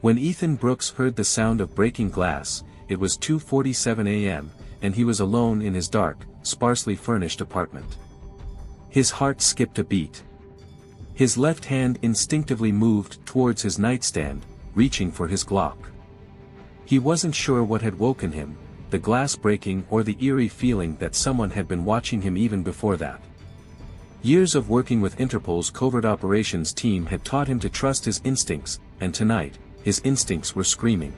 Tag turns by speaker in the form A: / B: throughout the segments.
A: When Ethan Brooks heard the sound of breaking glass, it was 2:47 a.m., and he was alone in his dark, sparsely furnished apartment. His heart skipped a beat. His left hand instinctively moved towards his nightstand, reaching for his Glock. He wasn't sure what had woken him, the glass breaking or the eerie feeling that someone had been watching him even before that. Years of working with Interpol's covert operations team had taught him to trust his instincts, and tonight, his instincts were screaming.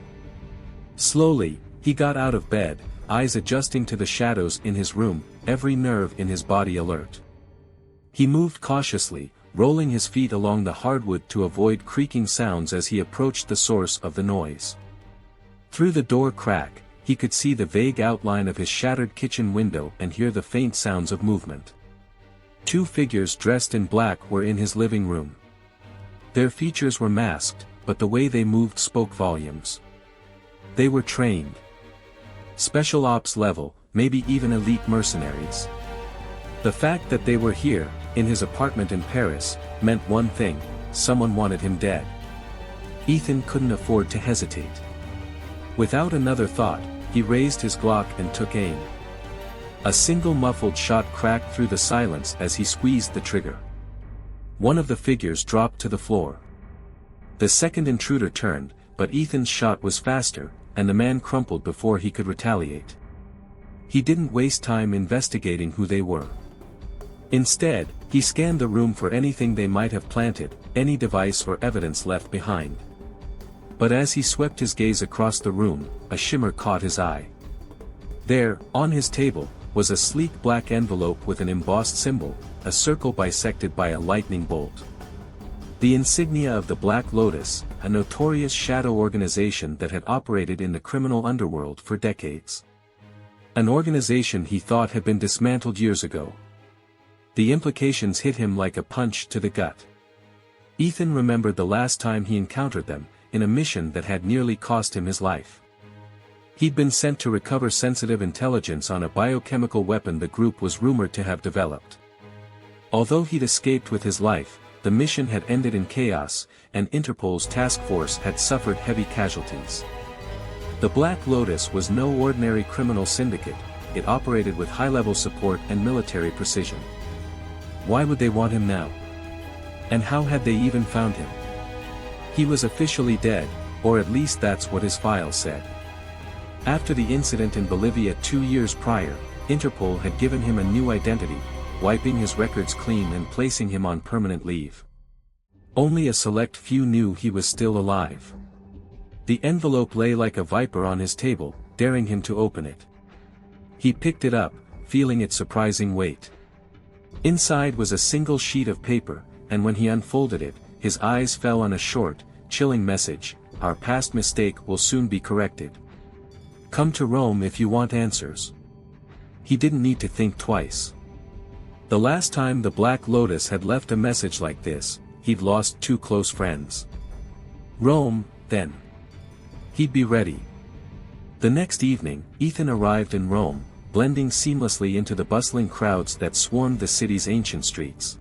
A: Slowly, he got out of bed, eyes adjusting to the shadows in his room, every nerve in his body alert. He moved cautiously, rolling his feet along the hardwood to avoid creaking sounds as he approached the source of the noise. Through the door crack, he could see the vague outline of his shattered kitchen window and hear the faint sounds of movement. Two figures dressed in black were in his living room. Their features were masked, but the way they moved spoke volumes. They were trained. Special ops level, maybe even elite mercenaries. The fact that they were here, in his apartment in Paris, meant one thing: someone wanted him dead. Ethan couldn't afford to hesitate. Without another thought, he raised his Glock and took aim. A single muffled shot cracked through the silence as he squeezed the trigger. One of the figures dropped to the floor. The second intruder turned, but Ethan's shot was faster, and the man crumpled before he could retaliate. He didn't waste time investigating who they were. Instead, he scanned the room for anything they might have planted, any device or evidence left behind. But as he swept his gaze across the room, a shimmer caught his eye. There, on his table, was a sleek black envelope with an embossed symbol, a circle bisected by a lightning bolt. The insignia of the Black Lotus, a notorious shadow organization that had operated in the criminal underworld for decades. An organization he thought had been dismantled years ago. The implications hit him like a punch to the gut. Ethan remembered the last time he encountered them, in a mission that had nearly cost him his life. He'd been sent to recover sensitive intelligence on a biochemical weapon the group was rumored to have developed. Although he'd escaped with his life, the mission had ended in chaos, and Interpol's task force had suffered heavy casualties. The Black Lotus was no ordinary criminal syndicate, it operated with high-level support and military precision. Why would they want him now? And how had they even found him? He was officially dead, or at least that's what his files said. After the incident in Bolivia 2 years prior, Interpol had given him a new identity, wiping his records clean and placing him on permanent leave. Only a select few knew he was still alive. The envelope lay like a viper on his table, daring him to open it. He picked it up, feeling its surprising weight. Inside was a single sheet of paper, and when he unfolded it, his eyes fell on a short, chilling message: "Our past mistake will soon be corrected. Come to Rome if you want answers." He didn't need to think twice. The last time the Black Lotus had left a message like this, he'd lost 2 close friends. Rome, then. He'd be ready. The next evening, Ethan arrived in Rome, blending seamlessly into the bustling crowds that swarmed the city's ancient streets.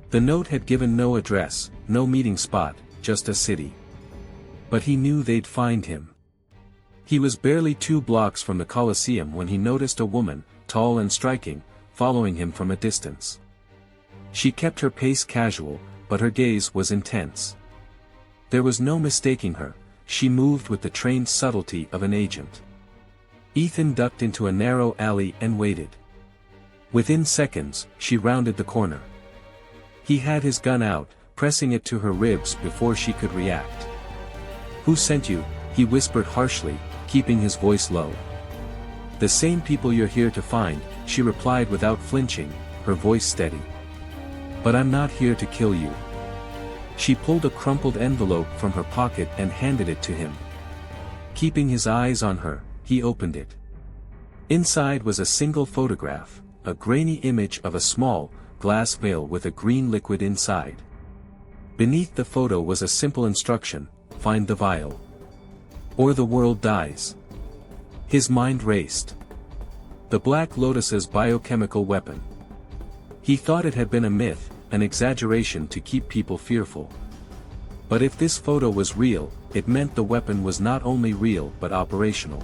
A: The note had given no address, no meeting spot, just a city. But he knew they'd find him. He was barely 2 blocks from the Colosseum when he noticed a woman, tall and striking, following him from a distance. She kept her pace casual, but her gaze was intense. There was no mistaking her, she moved with the trained subtlety of an agent. Ethan ducked into a narrow alley and waited. Within seconds, she rounded the corner. He had his gun out, pressing it to her ribs before she could react. "Who sent you?" he whispered harshly, keeping his voice low. "The same people you're here to find," she replied without flinching, her voice steady. "But I'm not here to kill you." She pulled a crumpled envelope from her pocket and handed it to him. Keeping his eyes on her, he opened it. Inside was a single photograph, a grainy image of a small, glass vial with a green liquid inside. Beneath the photo was a simple instruction: find the vial, or the world dies. His mind raced. The Black Lotus's biochemical weapon. He thought it had been a myth, an exaggeration to keep people fearful. But if this photo was real, it meant the weapon was not only real but operational.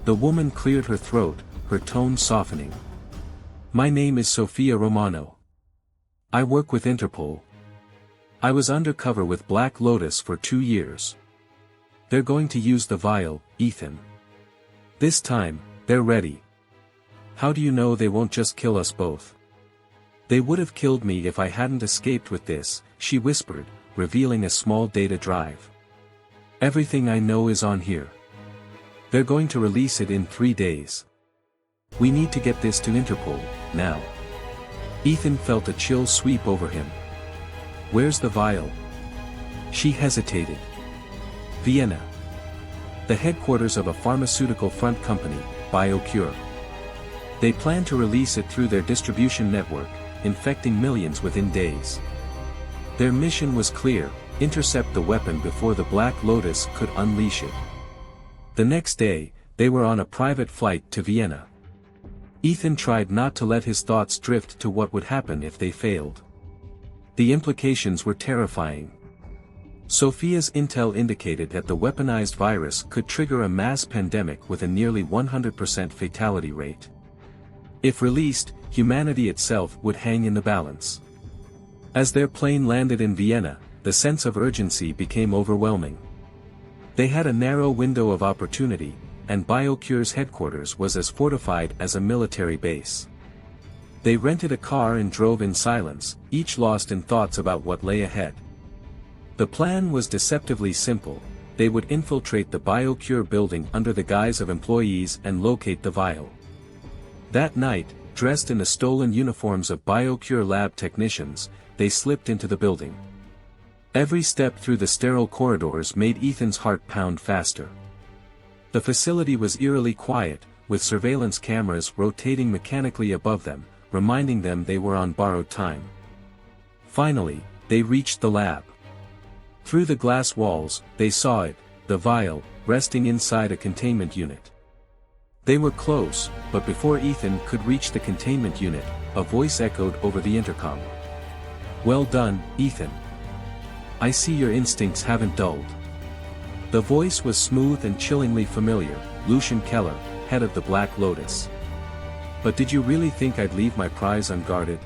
A: The woman cleared her throat, her tone softening. "My name is Sofia Romano. I work with Interpol. I was undercover with Black Lotus for 2 years. They're going to use the vial, Ethan. This time, they're ready." "How do you know they won't just kill us both?" "They would have killed me if I hadn't escaped with this," she whispered, revealing a small data drive. "Everything I know is on here. They're going to release it in 3 days. We need to get this to Interpol, now." Ethan felt a chill sweep over him. "Where's the vial?" She hesitated. "Vienna. The headquarters of a pharmaceutical front company, BioCure. They plan to release it through their distribution network, infecting millions within days. Their mission was clear: intercept the weapon before the Black Lotus could unleash it." The next day, they were on a private flight to Vienna. Ethan tried not to let his thoughts drift to what would happen if they failed. The implications were terrifying. Sophia's intel indicated that the weaponized virus could trigger a mass pandemic with a nearly 100% fatality rate. If released, humanity itself would hang in the balance. As their plane landed in Vienna, the sense of urgency became overwhelming. They had a narrow window of opportunity, and BioCure's headquarters was as fortified as a military base. They rented a car and drove in silence, each lost in thoughts about what lay ahead. The plan was deceptively simple: they would infiltrate the BioCure building under the guise of employees and locate the vial. That night, dressed in the stolen uniforms of BioCure lab technicians, they slipped into the building. Every step through the sterile corridors made Ethan's heart pound faster. The facility was eerily quiet, with surveillance cameras rotating mechanically above them, reminding them they were on borrowed time. Finally, they reached the lab. Through the glass walls, they saw it, the vial, resting inside a containment unit. They were close, but before Ethan could reach the containment unit, a voice echoed over the intercom. "Well done, Ethan. I see your instincts haven't dulled." The voice was smooth and chillingly familiar: Lucian Keller, head of the Black Lotus. "But did you really think I'd leave my prize unguarded?"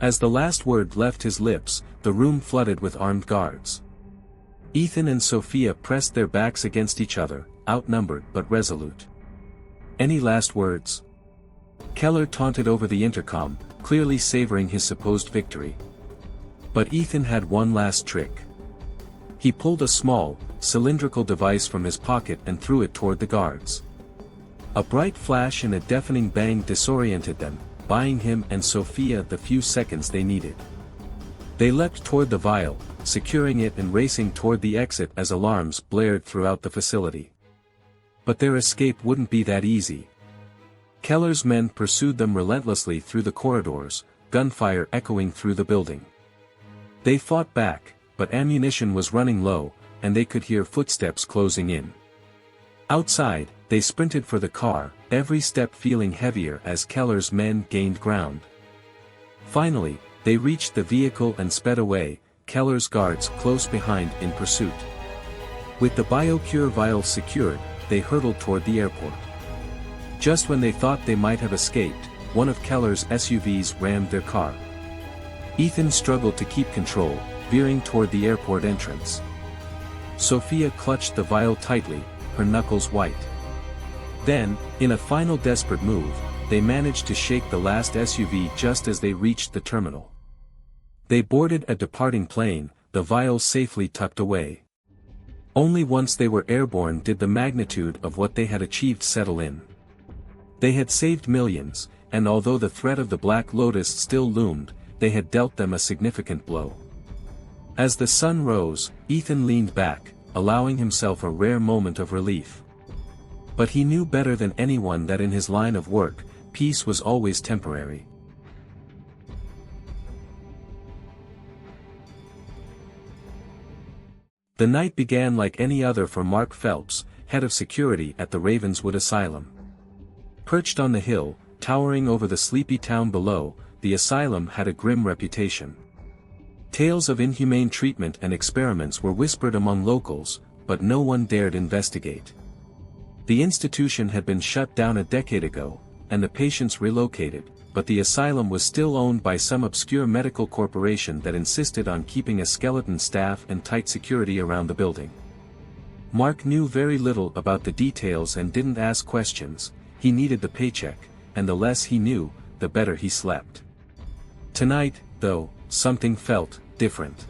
A: As the last word left his lips, the room flooded with armed guards. Ethan and Sophia pressed their backs against each other, outnumbered but resolute. "Any last words?" Keller taunted over the intercom, clearly savoring his supposed victory. But Ethan had one last trick. He pulled a small, cylindrical device from his pocket and threw it toward the guards. A bright flash and a deafening bang disoriented them, buying him and Sophia the few seconds they needed. They leapt toward the vial, securing it and racing toward the exit as alarms blared throughout the facility. But their escape wouldn't be that easy. Keller's men pursued them relentlessly through the corridors, gunfire echoing through the building. They fought back, but ammunition was running low, and they could hear footsteps closing in. Outside, they sprinted for the car, every step feeling heavier as Keller's men gained ground. Finally, they reached the vehicle and sped away, Keller's guards close behind in pursuit. With the BioCure vial secured, they hurtled toward the airport. Just when they thought they might have escaped, one of Keller's SUVs rammed their car. Ethan struggled to keep control, veering toward the airport entrance. Sophia clutched the vial tightly, her knuckles white. Then, in a final desperate move, they managed to shake the last SUV just as they reached the terminal. They boarded a departing plane, the vial safely tucked away. Only once they were airborne did the magnitude of what they had achieved settle in. They had saved millions, and although the threat of the Black Lotus still loomed, they had dealt them a significant blow. As the sun rose, Ethan leaned back, allowing himself a rare moment of relief. But he knew better than anyone that in his line of work, peace was always temporary. The night began like any other for Mark Phelps, head of security at the Ravenswood Asylum. Perched on the hill, towering over the sleepy town below, the asylum had a grim reputation. Tales of inhumane treatment and experiments were whispered among locals, but no one dared investigate. The institution had been shut down a decade ago, and the patients relocated, but the asylum was still owned by some obscure medical corporation that insisted on keeping a skeleton staff and tight security around the building. Mark knew very little about the details and didn't ask questions. He needed the paycheck, and the less he knew, the better he slept. Tonight, though, something felt different.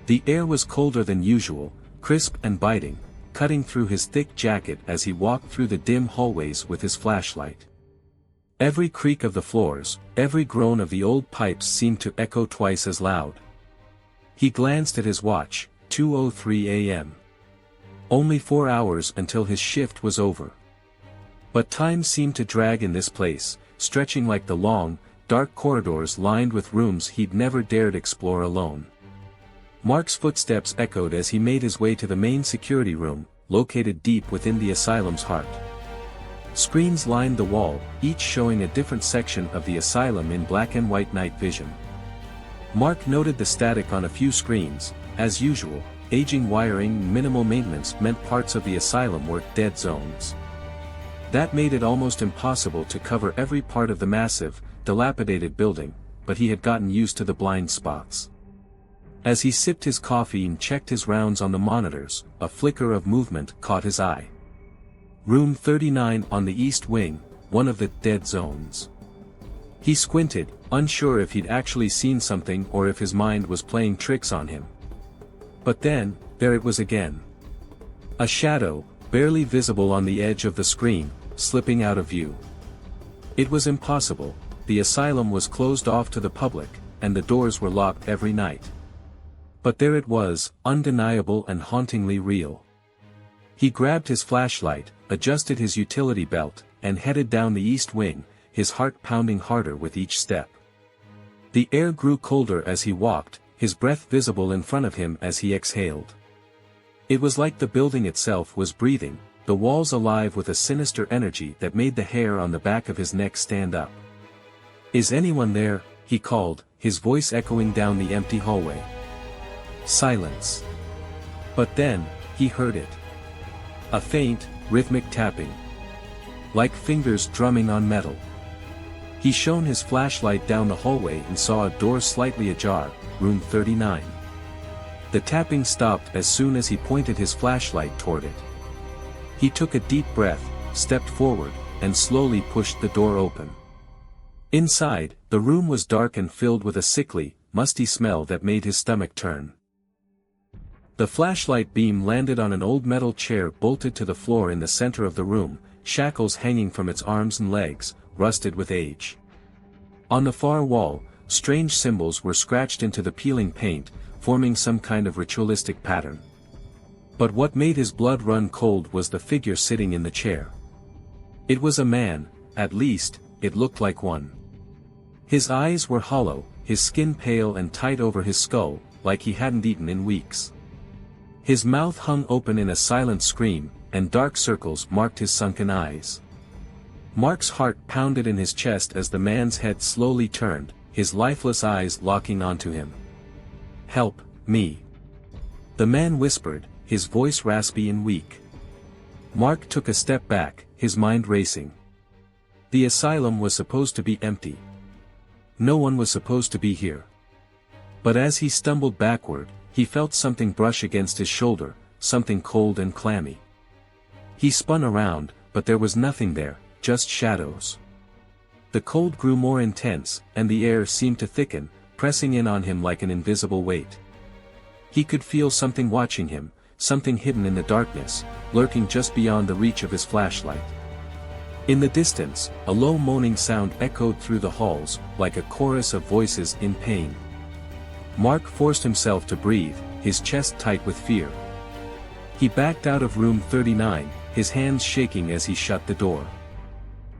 A: The air was colder than usual, crisp and biting, cutting through his thick jacket as he walked through the dim hallways with his flashlight. Every creak of the floors, every groan of the old pipes seemed to echo twice as loud. He glanced at his watch, 2:03 a.m. Only 4 hours until his shift was over. But time seemed to drag in this place, stretching like the long, dark corridors lined with rooms he'd never dared explore alone. Mark's footsteps echoed as he made his way to the main security room, located deep within the asylum's heart. Screens lined the wall, each showing a different section of the asylum in black and white night vision. Mark noted the static on a few screens. As usual, aging wiring and minimal maintenance meant parts of the asylum were dead zones. That made it almost impossible to cover every part of the massive, dilapidated building, but he had gotten used to the blind spots. As he sipped his coffee and checked his rounds on the monitors, a flicker of movement caught his eye. Room 39 on the east wing, one of the dead zones. He squinted, unsure if he'd actually seen something or if his mind was playing tricks on him. But then, there it was again. A shadow, barely visible on the edge of the screen, slipping out of view. It was impossible. The asylum was closed off to the public, and the doors were locked every night. But there it was, undeniable and hauntingly real. He grabbed his flashlight, adjusted his utility belt, and headed down the east wing, his heart pounding harder with each step. The air grew colder as he walked, his breath visible in front of him as he exhaled. It was like the building itself was breathing, the walls alive with a sinister energy that made the hair on the back of his neck stand up. "Is anyone there?" he called, his voice echoing down the empty hallway. Silence. But then, he heard it. A faint, rhythmic tapping. Like fingers drumming on metal. He shone his flashlight down the hallway and saw a door slightly ajar, room 39. The tapping stopped as soon as he pointed his flashlight toward it. He took a deep breath, stepped forward, and slowly pushed the door open. Inside, the room was dark and filled with a sickly, musty smell that made his stomach turn. The flashlight beam landed on an old metal chair bolted to the floor in the center of the room, shackles hanging from its arms and legs, rusted with age. On the far wall, strange symbols were scratched into the peeling paint, forming some kind of ritualistic pattern. But what made his blood run cold was the figure sitting in the chair. It was a man, at least, it looked like one. His eyes were hollow, his skin pale and tight over his skull, like he hadn't eaten in weeks. His mouth hung open in a silent scream, and dark circles marked his sunken eyes. Mark's heart pounded in his chest as the man's head slowly turned, his lifeless eyes locking onto him. "Help me," the man whispered, his voice raspy and weak. Mark took a step back, his mind racing. The asylum was supposed to be empty. No one was supposed to be here. But as he stumbled backward, he felt something brush against his shoulder, something cold and clammy. He spun around, but there was nothing there, just shadows. The cold grew more intense, and the air seemed to thicken, pressing in on him like an invisible weight. He could feel something watching him, something hidden in the darkness, lurking just beyond the reach of his flashlight. In the distance, a low moaning sound echoed through the halls, like a chorus of voices in pain. Mark forced himself to breathe, his chest tight with fear. He backed out of room 39, his hands shaking as he shut the door.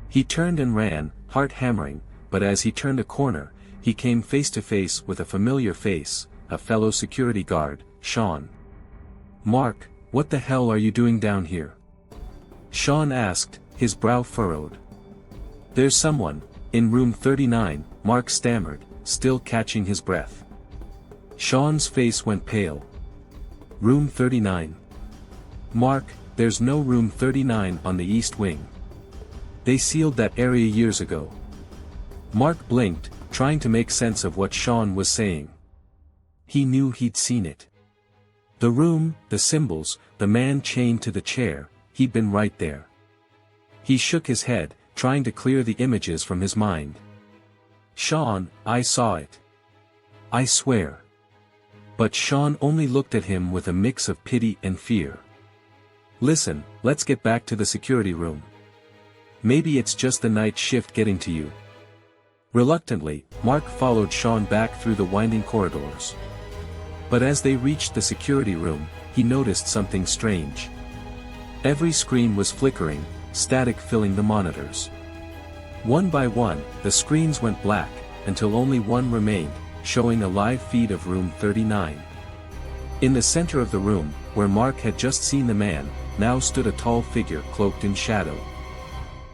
A: He turned and ran, heart hammering, but as he turned a corner, he came face to face with a familiar face, a fellow security guard, Sean. "Mark, what the hell are you doing down here?" Sean asked, his brow furrowed. "There's someone in room 39, Mark stammered, still catching his breath. Sean's face went pale. Room 39. Mark, there's no room 39 on the east wing. They sealed that area years ago. Mark blinked, trying to make sense of what Sean was saying. He knew he'd seen it. The room, the symbols, the man chained to the chair, he'd been right there. He shook his head, trying to clear the images from his mind. Sean, I saw it. I swear. But Sean only looked at him with a mix of pity and fear. Listen, let's get back to the security room. Maybe it's just the night shift getting to you. Reluctantly, Mark followed Sean back through the winding corridors. But as they reached the security room, he noticed something strange. Every screen was flickering, static filling the monitors. One by one, the screens went black, until only one remained, showing a live feed of room 39. In the center of the room, where Mark had just seen the man, now stood a tall figure cloaked in shadow.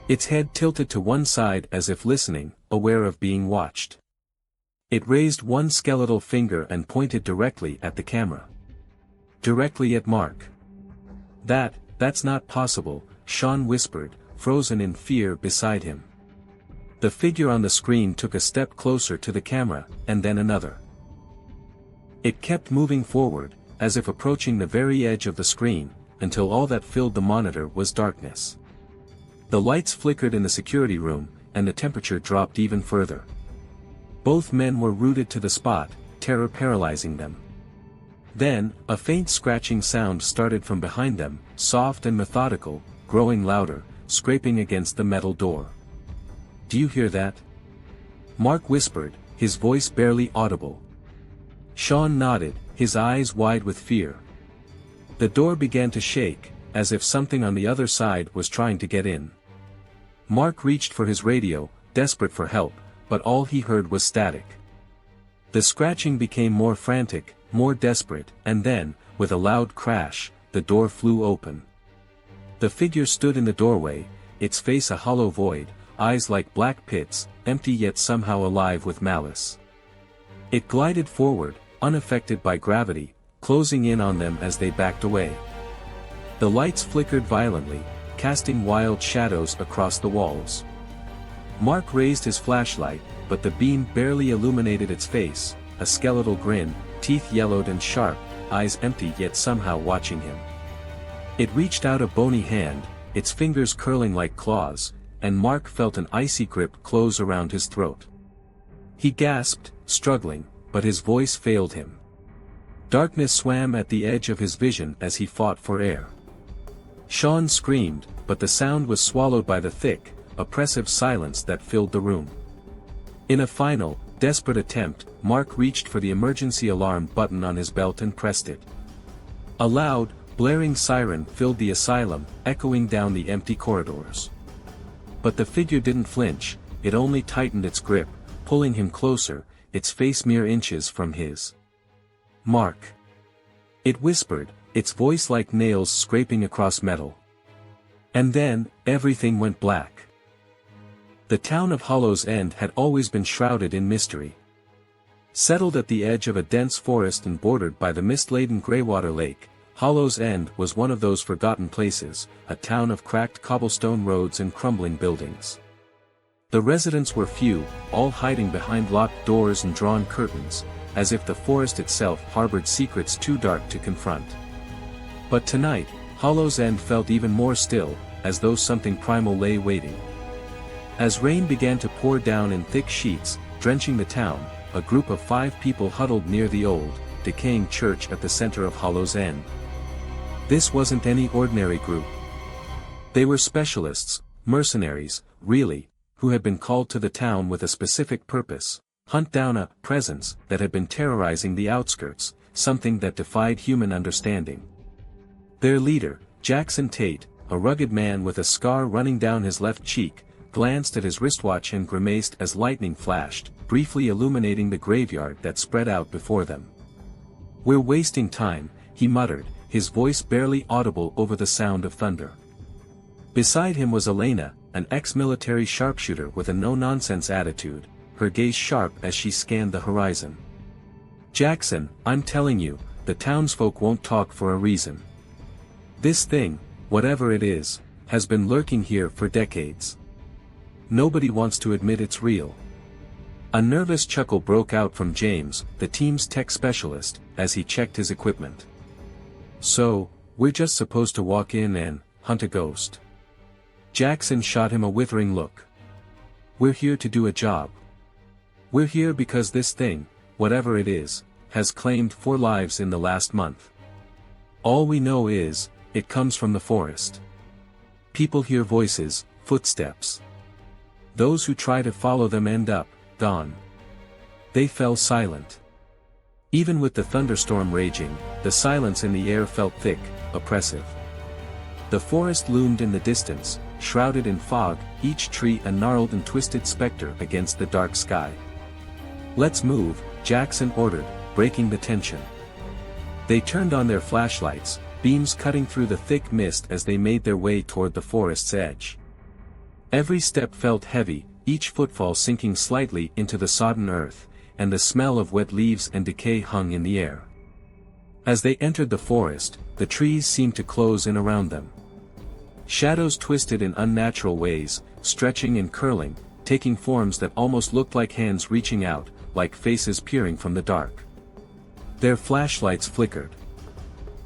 A: Its head tilted to one side as if listening, aware of being watched. It raised one skeletal finger and pointed directly at the camera. Directly at Mark. That's not possible, Sean whispered, frozen in fear beside him. The figure on the screen took a step closer to the camera, and then another. It kept moving forward, as if approaching the very edge of the screen, until all that filled the monitor was darkness. The lights flickered in the security room, and the temperature dropped even further. Both men were rooted to the spot, terror paralyzing them. Then, a faint scratching sound started from behind them, soft and methodical, growing louder, scraping against the metal door. Do you hear that? Mark whispered, his voice barely audible. Sean nodded, his eyes wide with fear. The door began to shake, as if something on the other side was trying to get in. Mark reached for his radio, desperate for help, but all he heard was static. The scratching became more frantic, more desperate, and then, with a loud crash, the door flew open. The figure stood in the doorway, its face a hollow void, eyes like black pits, empty yet somehow alive with malice. It glided forward, unaffected by gravity, closing in on them as they backed away. The lights flickered violently, casting wild shadows across the walls. Mark raised his flashlight, but the beam barely illuminated its face, a skeletal grin, teeth yellowed and sharp, eyes empty yet somehow watching him. It reached out a bony hand, its fingers curling like claws, and Mark felt an icy grip close around his throat. He gasped, struggling, but his voice failed him. Darkness swam at the edge of his vision as he fought for air. Sean screamed, but the sound was swallowed by the thick, oppressive silence that filled the room. In a final, desperate attempt, Mark reached for the emergency alarm button on his belt and pressed it. A loud, blaring siren filled the asylum, echoing down the empty corridors. But the figure didn't flinch, it only tightened its grip, pulling him closer, its face mere inches from his. Mark. It whispered, its voice like nails scraping across metal. And then, everything went black. The town of Hollow's End had always been shrouded in mystery. Settled at the edge of a dense forest and bordered by the mist-laden Greywater Lake, Hollow's End was one of those forgotten places, a town of cracked cobblestone roads and crumbling buildings. The residents were few, all hiding behind locked doors and drawn curtains, as if the forest itself harbored secrets too dark to confront. But tonight, Hollow's End felt even more still, as though something primal lay waiting. As rain began to pour down in thick sheets, drenching the town, a group of 5 people huddled near the old, decaying church at the center of Hollow's End. This wasn't any ordinary group. They were specialists, mercenaries, really, who had been called to the town with a specific purpose: hunt down a presence that had been terrorizing the outskirts, something that defied human understanding. Their leader, Jackson Tate, a rugged man with a scar running down his left cheek, glanced at his wristwatch and grimaced as lightning flashed, briefly illuminating the graveyard that spread out before them. "We're wasting time," he muttered, his voice barely audible over the sound of thunder. Beside him was Elena, an ex-military sharpshooter with a no-nonsense attitude, her gaze sharp as she scanned the horizon. Jackson, I'm telling you, the townsfolk won't talk for a reason. This thing, whatever it is, has been lurking here for decades. Nobody wants to admit it's real. A nervous chuckle broke out from James, the team's tech specialist, as he checked his equipment. So, we're just supposed to walk in and hunt a ghost? Jackson shot him a withering look. We're here to do a job. We're here because this thing, whatever it is, has claimed 4 lives in the last month. All we know is, it comes from the forest. People hear voices, footsteps. Those who try to follow them end up gone. They fell silent. Even with the thunderstorm raging, the silence in the air felt thick, oppressive. The forest loomed in the distance, shrouded in fog, each tree a gnarled and twisted specter against the dark sky. Let's move, Jackson ordered, breaking the tension. They turned on their flashlights, beams cutting through the thick mist as they made their way toward the forest's edge. Every step felt heavy, each footfall sinking slightly into the sodden earth, and the smell of wet leaves and decay hung in the air. As they entered the forest, the trees seemed to close in around them. Shadows twisted in unnatural ways, stretching and curling, taking forms that almost looked like hands reaching out, like faces peering from the dark. Their flashlights flickered.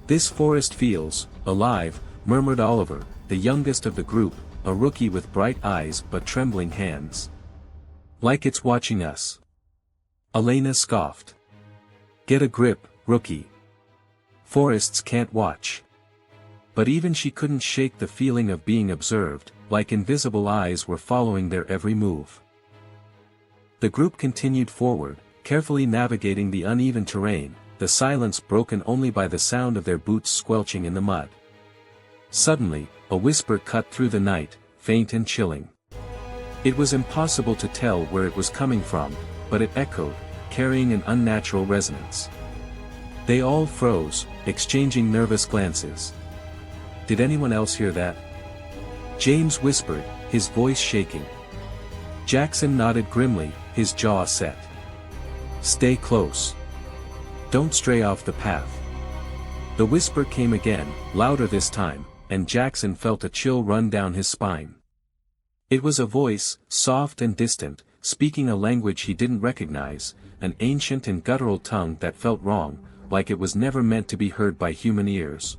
A: "This forest feels alive," murmured Oliver, the youngest of the group, a rookie with bright eyes but trembling hands. "Like it's watching us." Elena scoffed. "Get a grip, rookie. Forests can't watch." But even she couldn't shake the feeling of being observed, like invisible eyes were following their every move. The group continued forward, carefully navigating the uneven terrain, the silence broken only by the sound of their boots squelching in the mud. Suddenly, a whisper cut through the night, faint and chilling. It was impossible to tell where it was coming from, but it echoed, carrying an unnatural resonance. They all froze, exchanging nervous glances. "Did anyone else hear that?" James whispered, his voice shaking. Jackson nodded grimly, his jaw set. "Stay close. Don't stray off the path." The whisper came again, louder this time, and Jackson felt a chill run down his spine. It was a voice, soft and distant, speaking a language he didn't recognize, an ancient and guttural tongue that felt wrong, like it was never meant to be heard by human ears.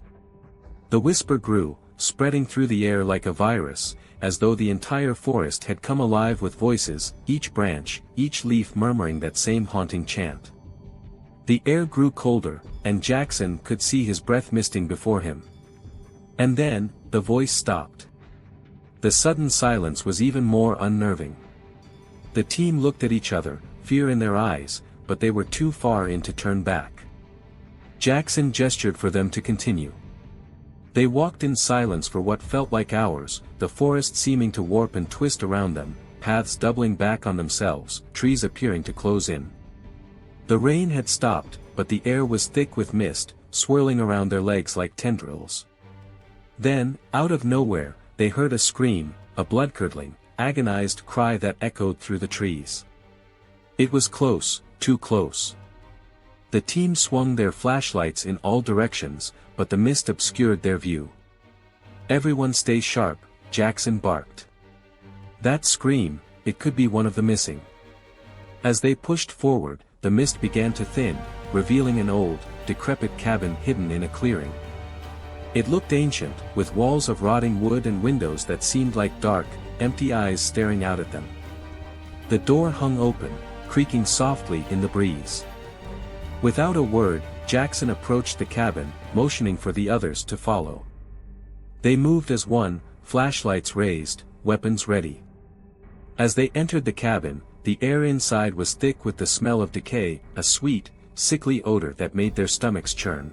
A: The whisper grew, spreading through the air like a virus, as though the entire forest had come alive with voices, each branch, each leaf murmuring that same haunting chant. The air grew colder, and Jackson could see his breath misting before him. And then, the voice stopped. The sudden silence was even more unnerving. The team looked at each other, fear in their eyes, but they were too far in to turn back. Jackson gestured for them to continue. They walked in silence for what felt like hours, the forest seeming to warp and twist around them, paths doubling back on themselves, trees appearing to close in. The rain had stopped, but the air was thick with mist, swirling around their legs like tendrils. Then, out of nowhere, they heard a scream, a blood-curdling, agonized cry that echoed through the trees. It was close, too close. The team swung their flashlights in all directions, but the mist obscured their view. "Everyone stay sharp," Jackson barked. That scream, it could be one of the missing. As they pushed forward, the mist began to thin, revealing an old, decrepit cabin hidden in a clearing. It looked ancient, with walls of rotting wood and windows that seemed like dark, empty eyes staring out at them. The door hung open, creaking softly in the breeze. Without a word, Jackson approached the cabin, motioning for the others to follow. They moved as one, flashlights raised, weapons ready. As they entered the cabin, the air inside was thick with the smell of decay, a sweet, sickly odor that made their stomachs churn.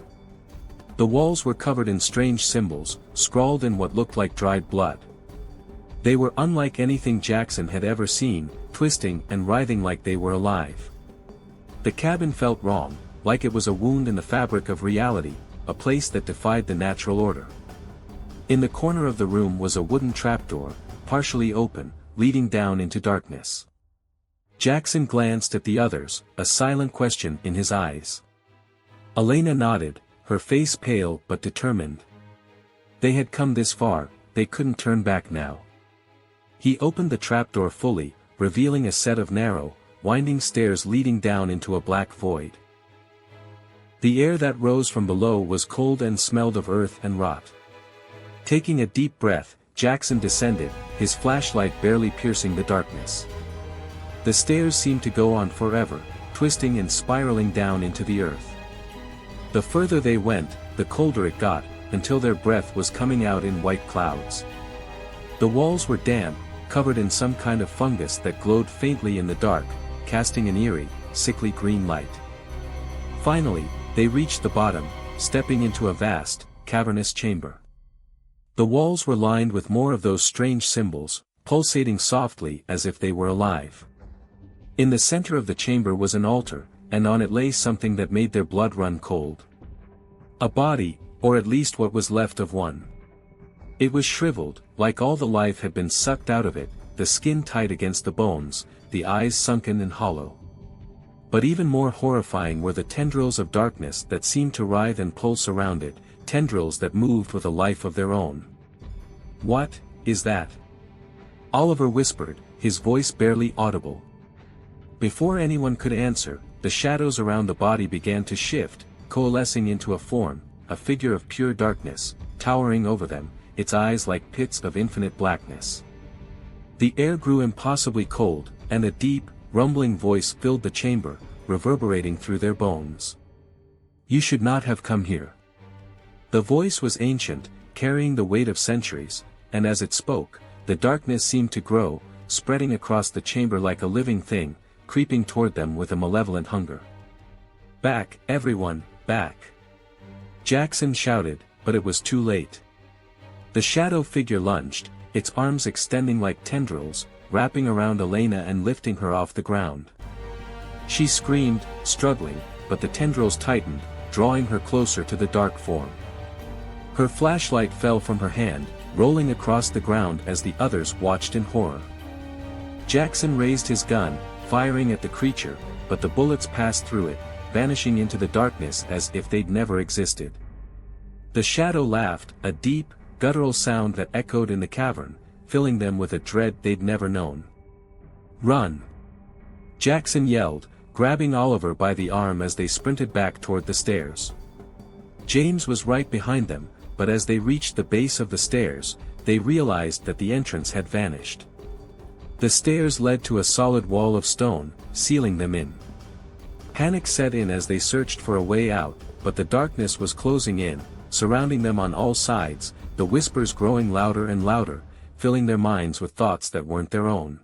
A: The walls were covered in strange symbols, scrawled in what looked like dried blood. They were unlike anything Jackson had ever seen, twisting and writhing like they were alive. The cabin felt wrong, like it was a wound in the fabric of reality, a place that defied the natural order. In the corner of the room was a wooden trapdoor, partially open, leading down into darkness. Jackson glanced at the others, a silent question in his eyes. Elena nodded, her face pale but determined. They had come this far, they couldn't turn back now. He opened the trapdoor fully, revealing a set of narrow, winding stairs leading down into a black void. The air that rose from below was cold and smelled of earth and rot. Taking a deep breath, Jackson descended, his flashlight barely piercing the darkness. The stairs seemed to go on forever, twisting and spiraling down into the earth. The further they went, the colder it got, until their breath was coming out in white clouds. The walls were damp, covered in some kind of fungus that glowed faintly in the dark, casting an eerie, sickly green light. Finally, they reached the bottom, stepping into a vast, cavernous chamber. The walls were lined with more of those strange symbols, pulsating softly as if they were alive. In the center of the chamber was an altar, and on it lay something that made their blood run cold. A body, or at least what was left of one. It was shriveled, like all the life had been sucked out of it, the skin tight against the bones, the eyes sunken and hollow. But even more horrifying were the tendrils of darkness that seemed to writhe and pulse around it, tendrils that moved with a life of their own. "What is that?" Oliver whispered, his voice barely audible. Before anyone could answer, the shadows around the body began to shift, coalescing into a form, a figure of pure darkness, towering over them, its eyes like pits of infinite blackness. The air grew impossibly cold, and a deep, rumbling voice filled the chamber, reverberating through their bones. "You should not have come here." The voice was ancient, carrying the weight of centuries, and as it spoke, the darkness seemed to grow, spreading across the chamber like a living thing, creeping toward them with a malevolent hunger. "Back, everyone, back!" Jackson shouted, but it was too late. The shadow figure lunged, its arms extending like tendrils, wrapping around Elena and lifting her off the ground. She screamed, struggling, but the tendrils tightened, drawing her closer to the dark form. Her flashlight fell from her hand, rolling across the ground as the others watched in horror. Jackson raised his gun, firing at the creature, but the bullets passed through it, vanishing into the darkness as if they'd never existed. The shadow laughed, a deep, guttural sound that echoed in the cavern, filling them with a dread they'd never known. "Run!" Jackson yelled, grabbing Oliver by the arm as they sprinted back toward the stairs. James was right behind them, but as they reached the base of the stairs, they realized that the entrance had vanished. The stairs led to a solid wall of stone, sealing them in. Panic set in as they searched for a way out, but the darkness was closing in, surrounding them on all sides, the whispers growing louder and louder, filling their minds with thoughts that weren't their own.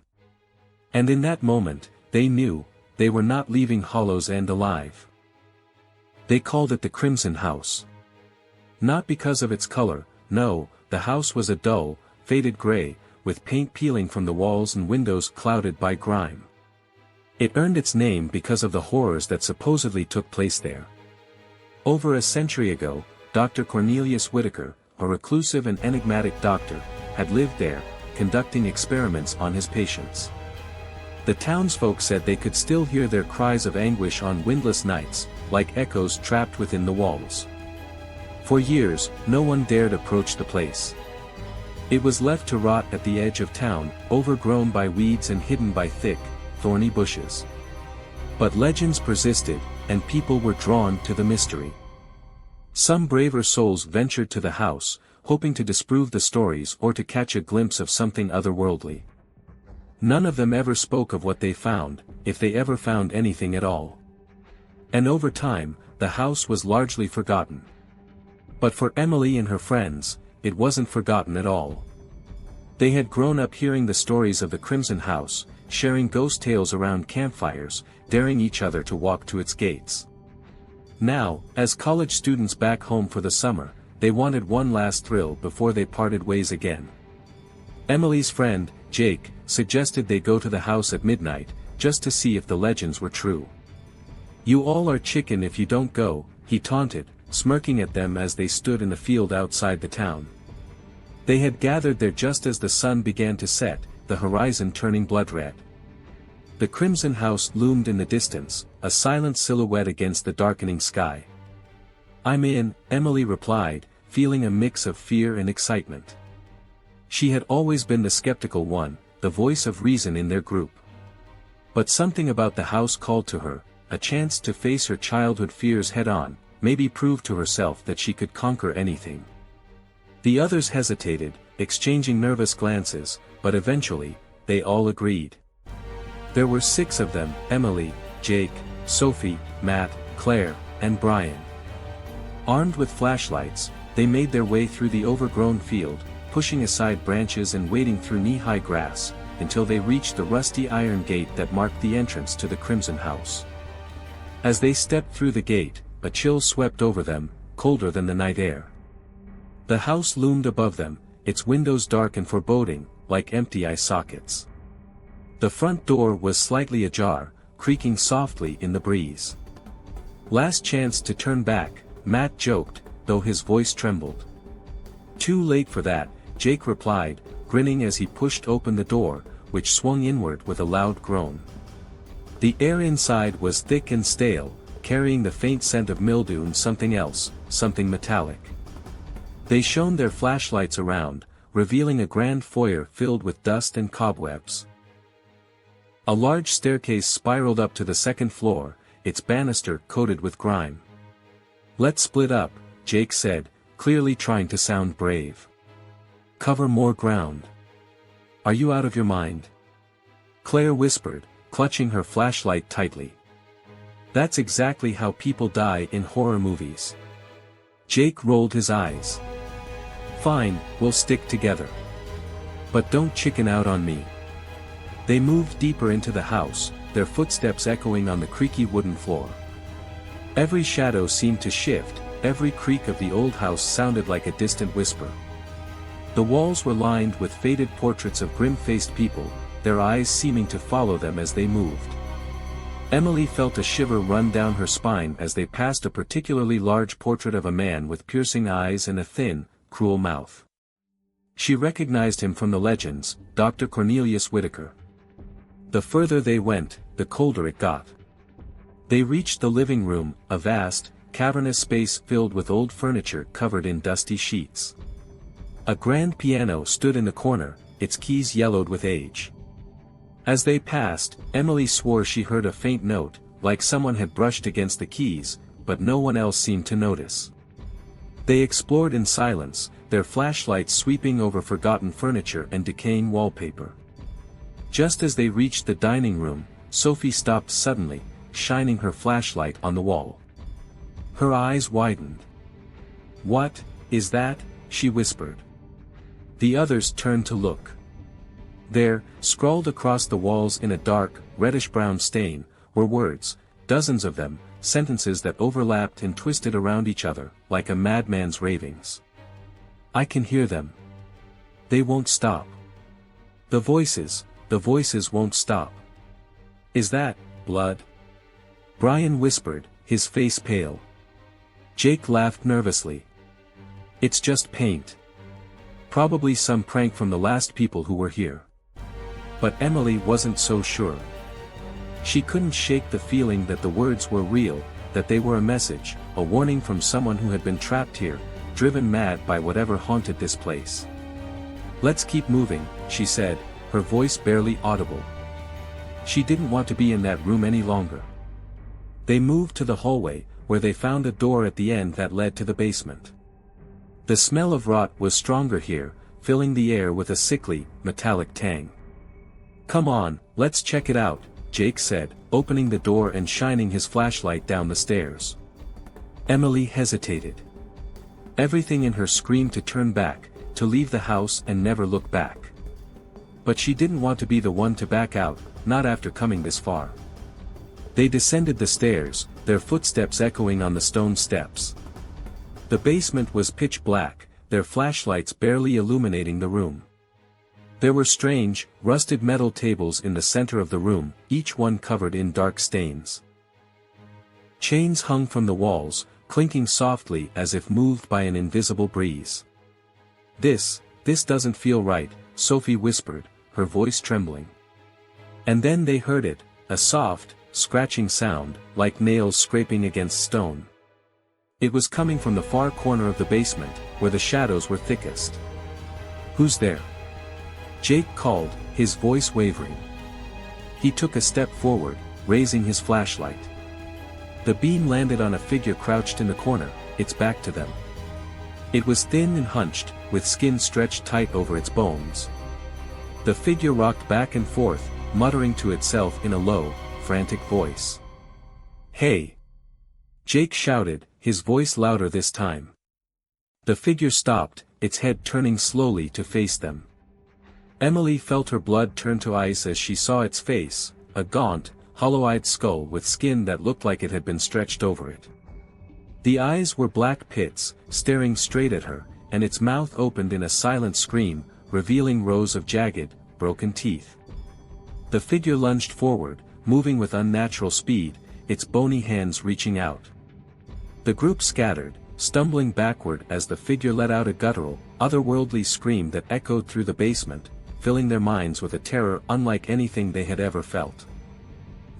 A: And in that moment, they knew, they were not leaving Hollow's End alive. They called it the Crimson House. Not because of its color, no, the house was a dull, faded gray, with paint peeling from the walls and windows clouded by grime. It earned its name because of the horrors that supposedly took place there. Over a century ago, Dr. Cornelius Whitaker, a reclusive and enigmatic doctor, had lived there, conducting experiments on his patients. The townsfolk said they could still hear their cries of anguish on windless nights, like echoes trapped within the walls. For years, no one dared approach the place. It was left to rot at the edge of town, overgrown by weeds and hidden by thick, thorny bushes. But legends persisted, and people were drawn to the mystery. Some braver souls ventured to the house, hoping to disprove the stories or to catch a glimpse of something otherworldly. None of them ever spoke of what they found, if they ever found anything at all. And over time, the house was largely forgotten. But for Emily and her friends, it wasn't forgotten at all. They had grown up hearing the stories of the Crimson House, sharing ghost tales around campfires, daring each other to walk to its gates. Now, as college students back home for the summer, they wanted one last thrill before they parted ways again. Emily's friend, Jake, suggested they go to the house at midnight, just to see if the legends were true. "You all are chicken if you don't go," he taunted, smirking at them as they stood in a field outside the town. They had gathered there just as the sun began to set, the horizon turning blood red. The Crimson House loomed in the distance, a silent silhouette against the darkening sky. "I'm in," Emily replied, feeling a mix of fear and excitement. She had always been the skeptical one, the voice of reason in their group. But something about the house called to her, a chance to face her childhood fears head-on, maybe prove to herself that she could conquer anything. The others hesitated, exchanging nervous glances, but eventually, they all agreed. There were 6 of them: Emily, Jake, Sophie, Matt, Claire, and Brian. Armed with flashlights, they made their way through the overgrown field, pushing aside branches and wading through knee-high grass, until they reached the rusty iron gate that marked the entrance to the Crimson House. As they stepped through the gate, a chill swept over them, colder than the night air. The house loomed above them, its windows dark and foreboding, like empty eye sockets. The front door was slightly ajar, creaking softly in the breeze. "Last chance to turn back," Matt joked, though his voice trembled. "Too late for that," Jake replied, grinning as he pushed open the door, which swung inward with a loud groan. The air inside was thick and stale, carrying the faint scent of mildew and something else, something metallic. They shone their flashlights around, revealing a grand foyer filled with dust and cobwebs. A large staircase spiraled up to the second floor, its banister coated with grime. "Let's split up," Jake said, clearly trying to sound brave. "Cover more ground." "Are you out of your mind?" Claire whispered, clutching her flashlight tightly. "That's exactly how people die in horror movies." Jake rolled his eyes. "Fine, we'll stick together. But don't chicken out on me." They moved deeper into the house, their footsteps echoing on the creaky wooden floor. Every shadow seemed to shift, every creak of the old house sounded like a distant whisper. The walls were lined with faded portraits of grim-faced people, their eyes seeming to follow them as they moved. Emily felt a shiver run down her spine as they passed a particularly large portrait of a man with piercing eyes and a thin, cruel mouth. She recognized him from the legends, Dr. Cornelius Whitaker. The further they went, the colder it got. They reached the living room, a vast, cavernous space filled with old furniture covered in dusty sheets. A grand piano stood in the corner, its keys yellowed with age. As they passed, Emily swore she heard a faint note, like someone had brushed against the keys, but no one else seemed to notice. They explored in silence, their flashlights sweeping over forgotten furniture and decaying wallpaper. Just as they reached the dining room, Sophie stopped suddenly, shining her flashlight on the wall. Her eyes widened. "What is that?" she whispered. The others turned to look. There, scrawled across the walls in a dark, reddish-brown stain, were words, dozens of them, sentences that overlapped and twisted around each other, like a madman's ravings. "I can hear them. They won't stop. The voices won't stop. Is that blood?" Brian whispered, his face pale. Jake laughed nervously. "It's just paint. Probably some prank from the last people who were here." But Emily wasn't so sure. She couldn't shake the feeling that the words were real, that they were a message, a warning from someone who had been trapped here, driven mad by whatever haunted this place. "Let's keep moving," she said, her voice barely audible. She didn't want to be in that room any longer. They moved to the hallway, where they found a door at the end that led to the basement. The smell of rot was stronger here, filling the air with a sickly, metallic tang. "Come on, let's check it out," Jake said, opening the door and shining his flashlight down the stairs. Emily hesitated. Everything in her screamed to turn back, to leave the house and never look back. But she didn't want to be the one to back out, not after coming this far. They descended the stairs, their footsteps echoing on the stone steps. The basement was pitch black, their flashlights barely illuminating the room. There were strange, rusted metal tables in the center of the room, each one covered in dark stains. Chains hung from the walls, clinking softly as if moved by an invisible breeze. This doesn't feel right," Sophie whispered, her voice trembling. And then they heard it, a soft, scratching sound, like nails scraping against stone. It was coming from the far corner of the basement, where the shadows were thickest. "Who's there?" Jake called, his voice wavering. He took a step forward, raising his flashlight. The beam landed on a figure crouched in the corner, its back to them. It was thin and hunched, with skin stretched tight over its bones. The figure rocked back and forth, muttering to itself in a low, frantic voice. "Hey!" Jake shouted, his voice louder this time. The figure stopped, its head turning slowly to face them. Emily felt her blood turn to ice as she saw its face, a gaunt, hollow-eyed skull with skin that looked like it had been stretched over it. The eyes were black pits, staring straight at her, and its mouth opened in a silent scream, revealing rows of jagged, broken teeth. The figure lunged forward, moving with unnatural speed, its bony hands reaching out. The group scattered, stumbling backward as the figure let out a guttural, otherworldly scream that echoed through the basement, filling their minds with a terror unlike anything they had ever felt.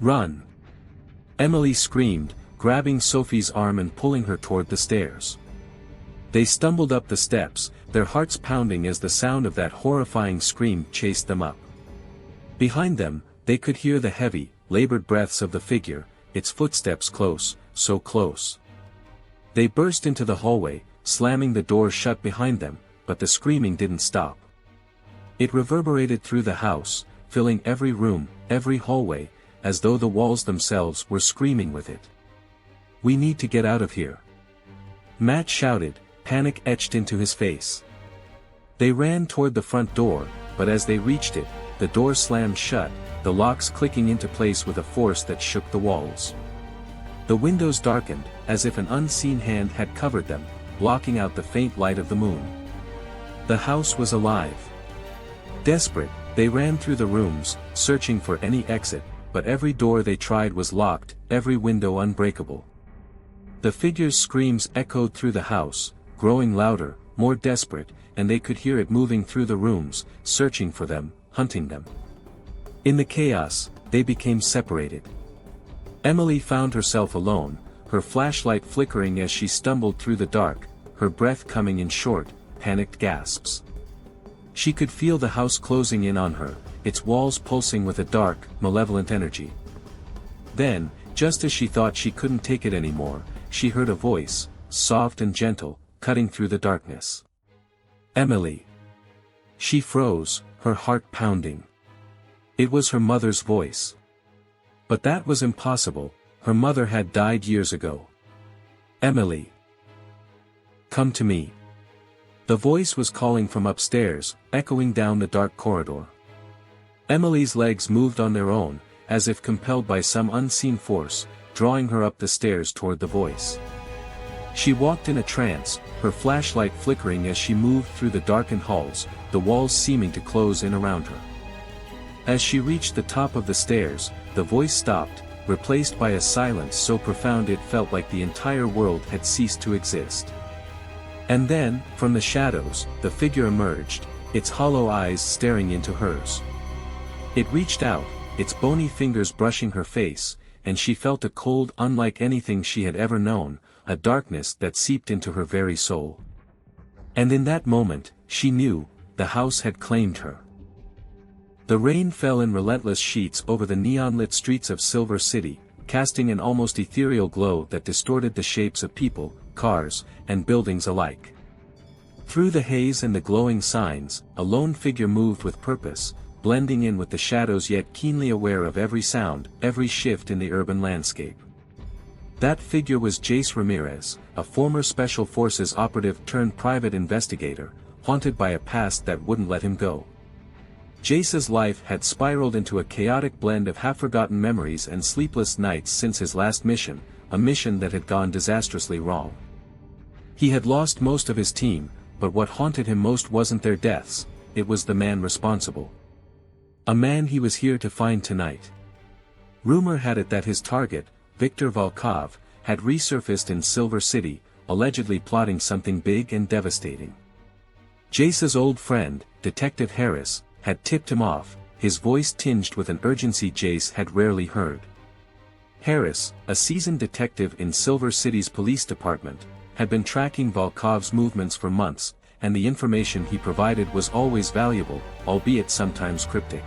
A: "Run!" Emily screamed, grabbing Sophie's arm and pulling her toward the stairs. They stumbled up the steps, their hearts pounding as the sound of that horrifying scream chased them up. Behind them, they could hear the heavy, labored breaths of the figure, its footsteps close, so close. They burst into the hallway, slamming the door shut behind them, but the screaming didn't stop. It reverberated through the house, filling every room, every hallway, as though the walls themselves were screaming with it. "We need to get out of here!" Matt shouted, panic etched into his face. They ran toward the front door, but as they reached it, the door slammed shut, the locks clicking into place with a force that shook the walls. The windows darkened, as if an unseen hand had covered them, blocking out the faint light of the moon. The house was alive. Desperate, they ran through the rooms, searching for any exit, but every door they tried was locked, every window unbreakable. The figure's screams echoed through the house, growing louder, more desperate, and they could hear it moving through the rooms, searching for them, hunting them. In the chaos, they became separated. Emily found herself alone, her flashlight flickering as she stumbled through the dark, her breath coming in short, panicked gasps. She could feel the house closing in on her, its walls pulsing with a dark, malevolent energy. Then, just as she thought she couldn't take it anymore, she heard a voice, soft and gentle, cutting through the darkness. "Emily." She froze, her heart pounding. It was her mother's voice. But that was impossible, her mother had died years ago. "Emily. Come to me." The voice was calling from upstairs, echoing down the dark corridor. Emily's legs moved on their own, as if compelled by some unseen force, drawing her up the stairs toward the voice. She walked in a trance, her flashlight flickering as she moved through the darkened halls, the walls seeming to close in around her. As she reached the top of the stairs, the voice stopped, replaced by a silence so profound it felt like the entire world had ceased to exist. And then, from the shadows, the figure emerged, its hollow eyes staring into hers. It reached out, its bony fingers brushing her face, and she felt a cold unlike anything she had ever known, a darkness that seeped into her very soul. And in that moment, she knew, the house had claimed her. The rain fell in relentless sheets over the neon-lit streets of Silver City, casting an almost ethereal glow that distorted the shapes of people, cars, and buildings alike. Through the haze and the glowing signs, a lone figure moved with purpose, blending in with the shadows yet keenly aware of every sound, every shift in the urban landscape. That figure was Jace Ramirez, a former Special Forces operative turned private investigator, haunted by a past that wouldn't let him go. Jace's life had spiraled into a chaotic blend of half-forgotten memories and sleepless nights since his last mission, a mission that had gone disastrously wrong. He had lost most of his team, but what haunted him most wasn't their deaths, it was the man responsible. A man he was here to find tonight. Rumor had it that his target, Viktor Volkov, had resurfaced in Silver City, allegedly plotting something big and devastating. Jace's old friend, Detective Harris, had tipped him off, his voice tinged with an urgency Jace had rarely heard. Harris, a seasoned detective in Silver City's police department, had been tracking Volkov's movements for months, and the information he provided was always valuable, albeit sometimes cryptic.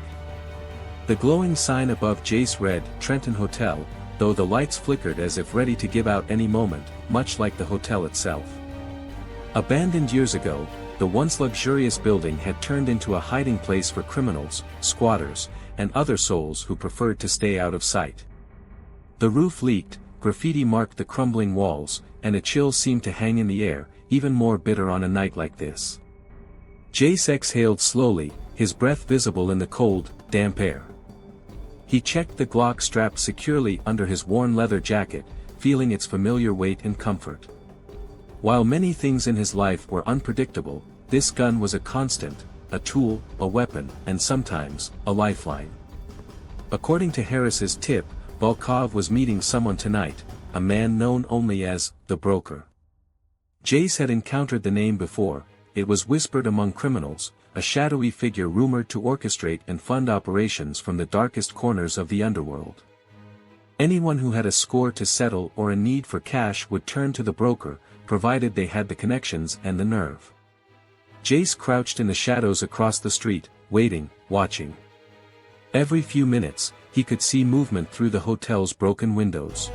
A: The glowing sign above Jace read, "Trenton Hotel," though the lights flickered as if ready to give out any moment, much like the hotel itself. Abandoned years ago, the once luxurious building had turned into a hiding place for criminals, squatters, and other souls who preferred to stay out of sight. The roof leaked, graffiti marked the crumbling walls, and a chill seemed to hang in the air, even more bitter on a night like this. Jace exhaled slowly, his breath visible in the cold, damp air. He checked the Glock strapped securely under his worn leather jacket, feeling its familiar weight and comfort. While many things in his life were unpredictable, this gun was a constant, a tool, a weapon, and sometimes, a lifeline. According to Harris's tip, Volkov was meeting someone tonight, a man known only as the Broker. Jace had encountered the name before. It was whispered among criminals, a shadowy figure rumored to orchestrate and fund operations from the darkest corners of the underworld. Anyone who had a score to settle or a need for cash would turn to the Broker, provided they had the connections and the nerve. Jace crouched in the shadows across the street, waiting, watching. Every few minutes, he could see movement through the hotel's broken windows.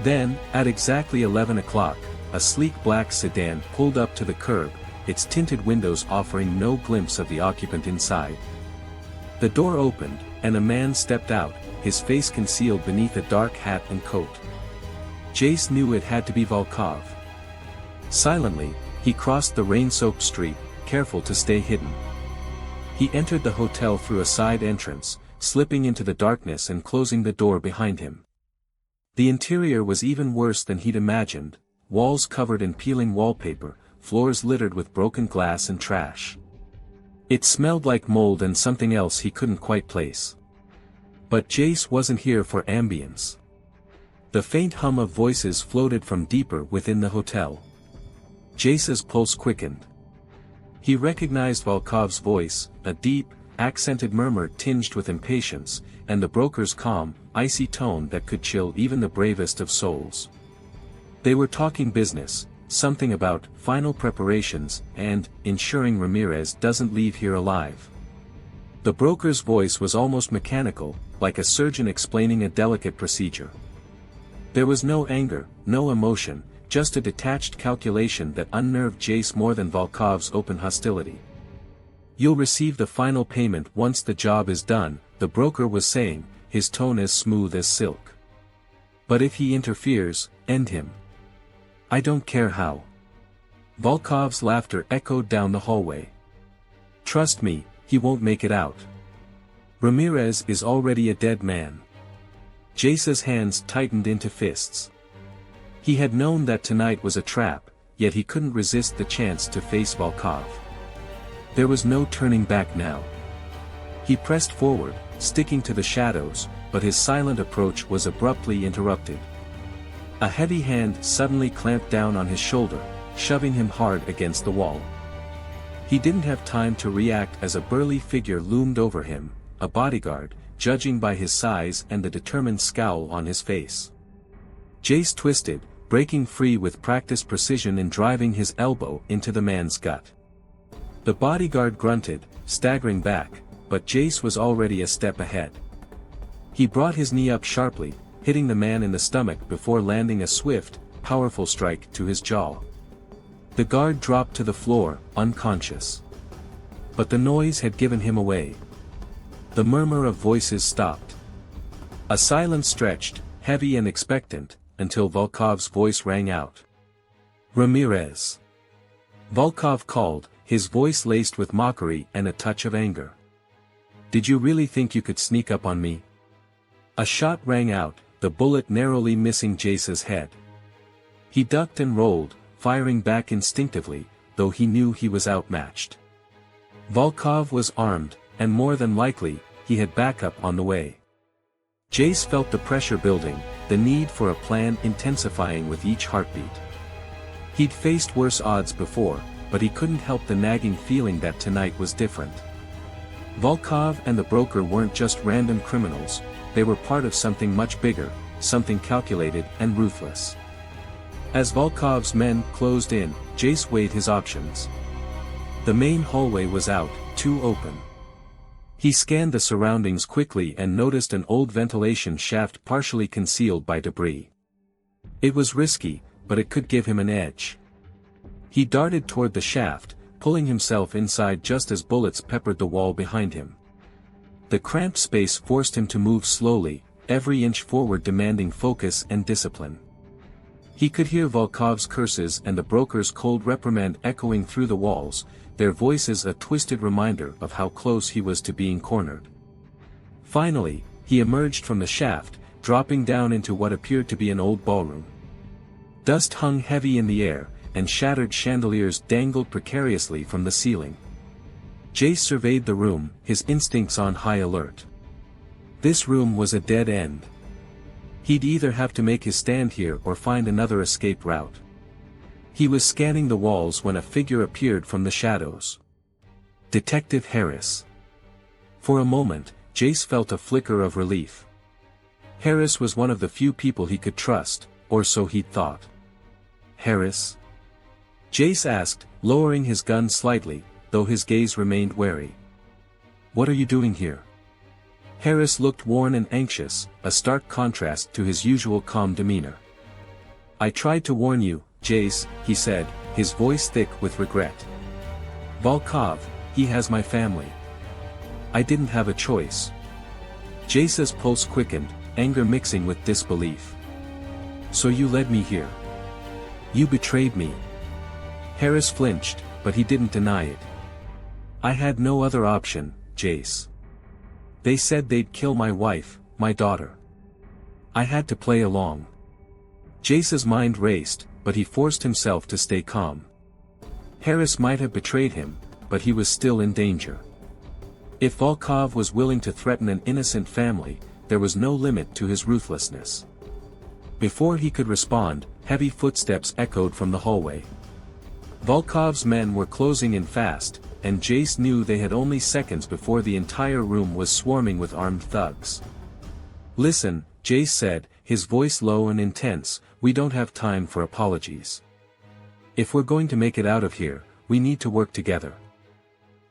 A: Then, at exactly 11 o'clock, a sleek black sedan pulled up to the curb, its tinted windows offering no glimpse of the occupant inside. The door opened, and a man stepped out, his face concealed beneath a dark hat and coat. Jace knew it had to be Volkov. Silently, he crossed the rain-soaked street, careful to stay hidden. He entered the hotel through a side entrance, slipping into the darkness and closing the door behind him. The interior was even worse than he'd imagined, walls covered in peeling wallpaper, floors littered with broken glass and trash. It smelled like mold and something else he couldn't quite place. But Jace wasn't here for ambience. The faint hum of voices floated from deeper within the hotel. Jace's pulse quickened. He recognized Volkov's voice, a deep, accented murmur tinged with impatience, and the Broker's calm, icy tone that could chill even the bravest of souls. They were talking business, something about final preparations and ensuring Ramirez doesn't leave here alive. The Broker's voice was almost mechanical, like a surgeon explaining a delicate procedure. There was no anger, no emotion, just a detached calculation that unnerved Jace more than Volkov's open hostility. "You'll receive the final payment once the job is done," the Broker was saying, his tone as smooth as silk. "But if he interferes, end him. I don't care how." Volkov's laughter echoed down the hallway. "Trust me, he won't make it out. Ramirez is already a dead man." Jace's hands tightened into fists. He had known that tonight was a trap, yet he couldn't resist the chance to face Volkov. There was no turning back now. He pressed forward, sticking to the shadows, but his silent approach was abruptly interrupted. A heavy hand suddenly clamped down on his shoulder, shoving him hard against the wall. He didn't have time to react as a burly figure loomed over him, a bodyguard, judging by his size and the determined scowl on his face. Jace twisted, breaking free with practiced precision and driving his elbow into the man's gut. The bodyguard grunted, staggering back, but Jace was already a step ahead. He brought his knee up sharply, hitting the man in the stomach before landing a swift, powerful strike to his jaw. The guard dropped to the floor, unconscious. But the noise had given him away. The murmur of voices stopped. A silence stretched, heavy and expectant, until Volkov's voice rang out. "Ramirez." Volkov called, his voice laced with mockery and a touch of anger. "Did you really think you could sneak up on me?" A shot rang out, the bullet narrowly missing Jace's head. He ducked and rolled, firing back instinctively, though he knew he was outmatched. Volkov was armed, and more than likely, he had backup on the way. Jace felt the pressure building, the need for a plan intensifying with each heartbeat. He'd faced worse odds before, but he couldn't help the nagging feeling that tonight was different. Volkov and the broker weren't just random criminals, they were part of something much bigger, something calculated and ruthless. As Volkov's men closed in, Jace weighed his options. The main hallway was out, too open. He scanned the surroundings quickly and noticed an old ventilation shaft partially concealed by debris. It was risky, but it could give him an edge. He darted toward the shaft, pulling himself inside just as bullets peppered the wall behind him. The cramped space forced him to move slowly, every inch forward demanding focus and discipline. He could hear Volkov's curses and the broker's cold reprimand echoing through the walls, their voices a twisted reminder of how close he was to being cornered. Finally, he emerged from the shaft, dropping down into what appeared to be an old ballroom. Dust hung heavy in the air, and shattered chandeliers dangled precariously from the ceiling. Jace surveyed the room, his instincts on high alert. This room was a dead end. He'd either have to make his stand here or find another escape route. He was scanning the walls when a figure appeared from the shadows. Detective Harris. For a moment, Jace felt a flicker of relief. Harris was one of the few people he could trust, or so he'd thought. Harris? Jace asked, lowering his gun slightly, though his gaze remained wary. What are you doing here? Harris looked worn and anxious, a stark contrast to his usual calm demeanor. I tried to warn you, Jace, he said, his voice thick with regret. Volkov, he has my family. I didn't have a choice. Jace's pulse quickened, anger mixing with disbelief. So you led me here. You betrayed me. Harris flinched, but he didn't deny it. I had no other option, Jace. They said they'd kill my wife, my daughter. I had to play along. Jace's mind raced, but he forced himself to stay calm. Harris might have betrayed him, but he was still in danger. If Volkov was willing to threaten an innocent family, there was no limit to his ruthlessness. Before he could respond, heavy footsteps echoed from the hallway. Volkov's men were closing in fast, and Jace knew they had only seconds before the entire room was swarming with armed thugs. Listen, Jace said, his voice low and intense, we don't have time for apologies. If we're going to make it out of here, we need to work together.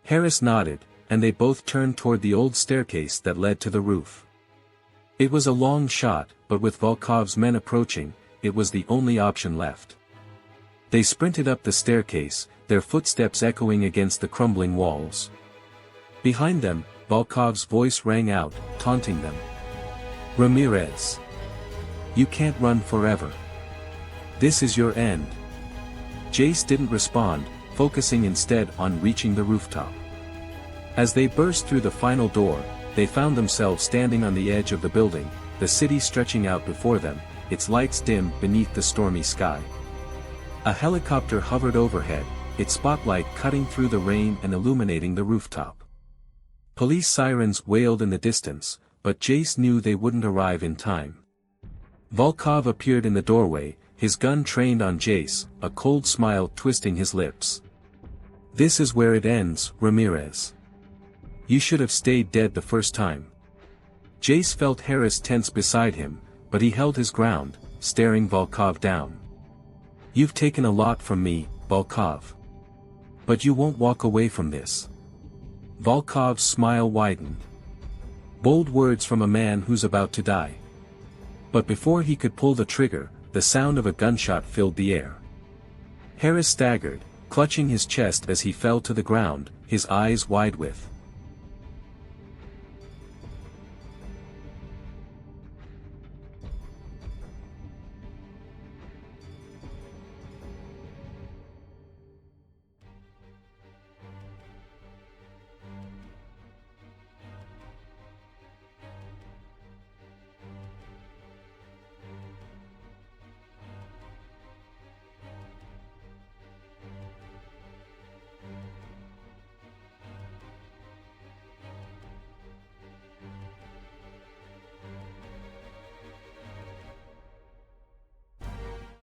A: Harris nodded, and they both turned toward the old staircase that led to the roof. It was a long shot, but with Volkov's men approaching, it was the only option left. They sprinted up the staircase, their footsteps echoing against the crumbling walls. Behind them, Volkov's voice rang out, taunting them. Ramirez. You can't run forever. This is your end. Jace didn't respond, focusing instead on reaching the rooftop. As they burst through the final door, they found themselves standing on the edge of the building, the city stretching out before them, its lights dim beneath the stormy sky. A helicopter hovered overhead, its spotlight cutting through the rain and illuminating the rooftop. Police sirens wailed in the distance, but Jace knew they wouldn't arrive in time. Volkov appeared in the doorway, his gun trained on Jace, a cold smile twisting his lips. This is where it ends, Ramirez. You should have stayed dead the first time. Jace felt Harris tense beside him, but he held his ground, staring Volkov down. You've taken a lot from me, Volkov. But you won't walk away from this. Volkov's smile widened. Bold words from a man who's about to die. But before he could pull the trigger, the sound of a gunshot filled the air. Harris staggered, clutching his chest as he fell to the ground, his eyes wide with